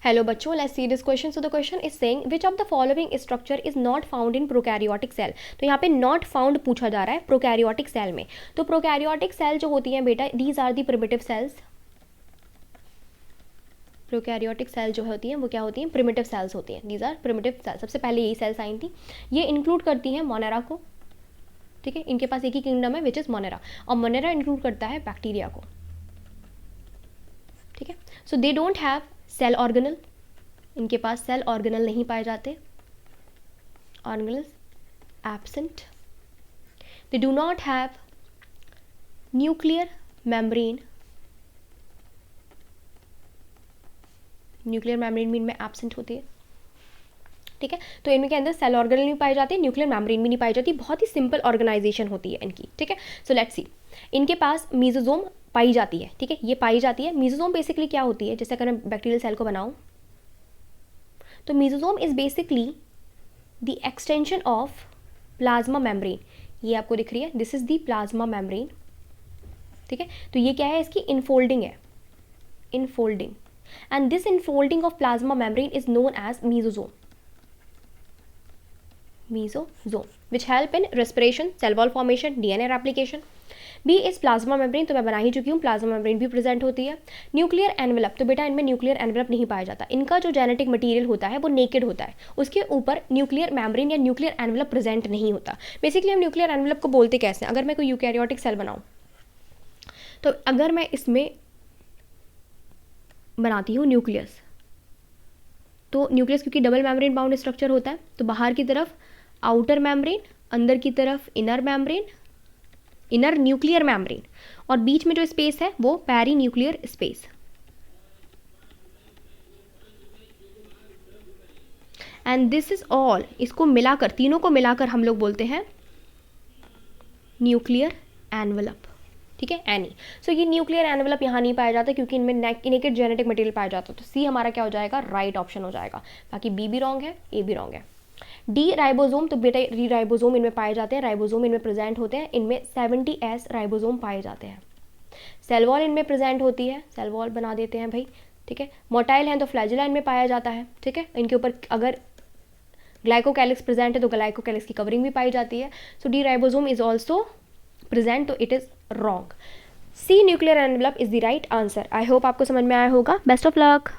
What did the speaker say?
Hello बच्चों, let's see this question. So the question is saying which of the following structure is not found in prokaryotic cell. तो यहाँ पे not found पूछा जा रहा है prokaryotic cell में. तो prokaryotic cell जो होती हैं बेटा, these are the primitive cells. Prokaryotic cell जो होती हैं वो क्या होती हैं? प्रिमिटिव सेल्स होती हैं. These are primitive cells. सबसे पहले यही सेल्स आई थी. ये इंक्लूड करती हैं मोनेरा को. ठीक है, इनके पास एक ही किंगडम है विच इज मोनेरा, और मोनेरा इंक्लूड करता है बैक्टीरिया को. ठीक है, so they don't have cell organelle. इनके पास सेल ऑर्गेनल नहीं पाए जाते. Organelles absent. They do not have nuclear membrane. Nuclear membrane भी इनमें एब्सेंट होती है. ठीक है, तो इनके अंदर सेल ऑर्गेनल नहीं पाए जाते, न्यूक्लियर मेम्ब्रेन भी नहीं पाई जाती. बहुत ही सिंपल ऑर्गेनाइजेशन होती है इनकी. ठीक है, सो लेट्स सी. इनके पास मीजोजोम पाई जाती है. ठीक है, ये पाई जाती है. मीजोजोम बेसिकली क्या होती है? जैसे अगर मैं बैक्टीरियल सेल को बनाऊं तो mesosome is basically the extension of plasma membrane. ये आपको दिख रही है, this is the plasma membrane. ठीक है, तो ये क्या है? इसकी इनफोल्डिंग है. Infolding. And this infolding of plasma membrane is known as mesosome. Mesosome which help in respiration, cell wall formation, DNA replication. B is plasma membrane. तो मैं बना ही चुकी हूँ, प्लाज्मा मेम्ब्रेन भी प्रेजेंट होती है. Nuclear envelope. तो बेटा इनमें न्यूक्लियर एनवेलप नहीं पाया जाता. इनका जो जेनेटिक मटेरियल होता है वो नेकेड होता है, उसके ऊपर न्यूक्लियर मेम्ब्रेन या न्यूक्लियर एनवेलप प्रेजेंट नहीं होता. बेसिकली हम न्यूक्लियर एनवेलप को बोलते कैसे हैं? अगर मैं कोई यूकैरियोटिक सेल बनाऊँ तो अगर मैं इसमें बनाती हूँ न्यूक्लियस, तो न्यूक्लियस क्योंकि डबल मेम्ब्रेन बाउंड स्ट्रक्चर होता है, तो बाहर की तरफ आउटर मेम्ब्रेन, अंदर की तरफ inner membrane, inner nuclear membrane, और बीच में जो स्पेस है वो perinuclear space. And this is all. इसको मिलाकर, तीनों को मिलाकर हम लोग बोलते हैं न्यूक्लियर एनवेलप. ठीक है, एनी. सो ये न्यूक्लियर एनवेलप यहाँ नहीं पाया जाता क्योंकि इनमें नेकेड जेनेटिक मटेरियल पाया जाता है. तो सी हमारा क्या हो जाएगा? राइट ऑप्शन हो जाएगा. बाकी बी भी रॉन्ग है, ए भी रॉन्ग है. D ribosome. तो बेटा री राइबोसोम इनमें पाए जाते हैं, राइबोसोम इनमें प्रेजेंट होते हैं. इनमें 70S राइबोसोम पाए जाते हैं. सेल वॉल इनमें प्रेजेंट होती है, सेल वॉल बना देते हैं भाई. ठीक है, मोटाइल हैं तो फ्लैजिला इनमें पाया जाता है. ठीक है, इनके ऊपर अगर ग्लाइकोकैलिक्स प्रेजेंट है तो ग्लाइकोकैलिक्स की कवरिंग भी पाई जाती है. So D ribosome is also present, तो it is wrong. C nuclear envelope is the right answer. I hope आपको समझ में आया होगा. Best of luck.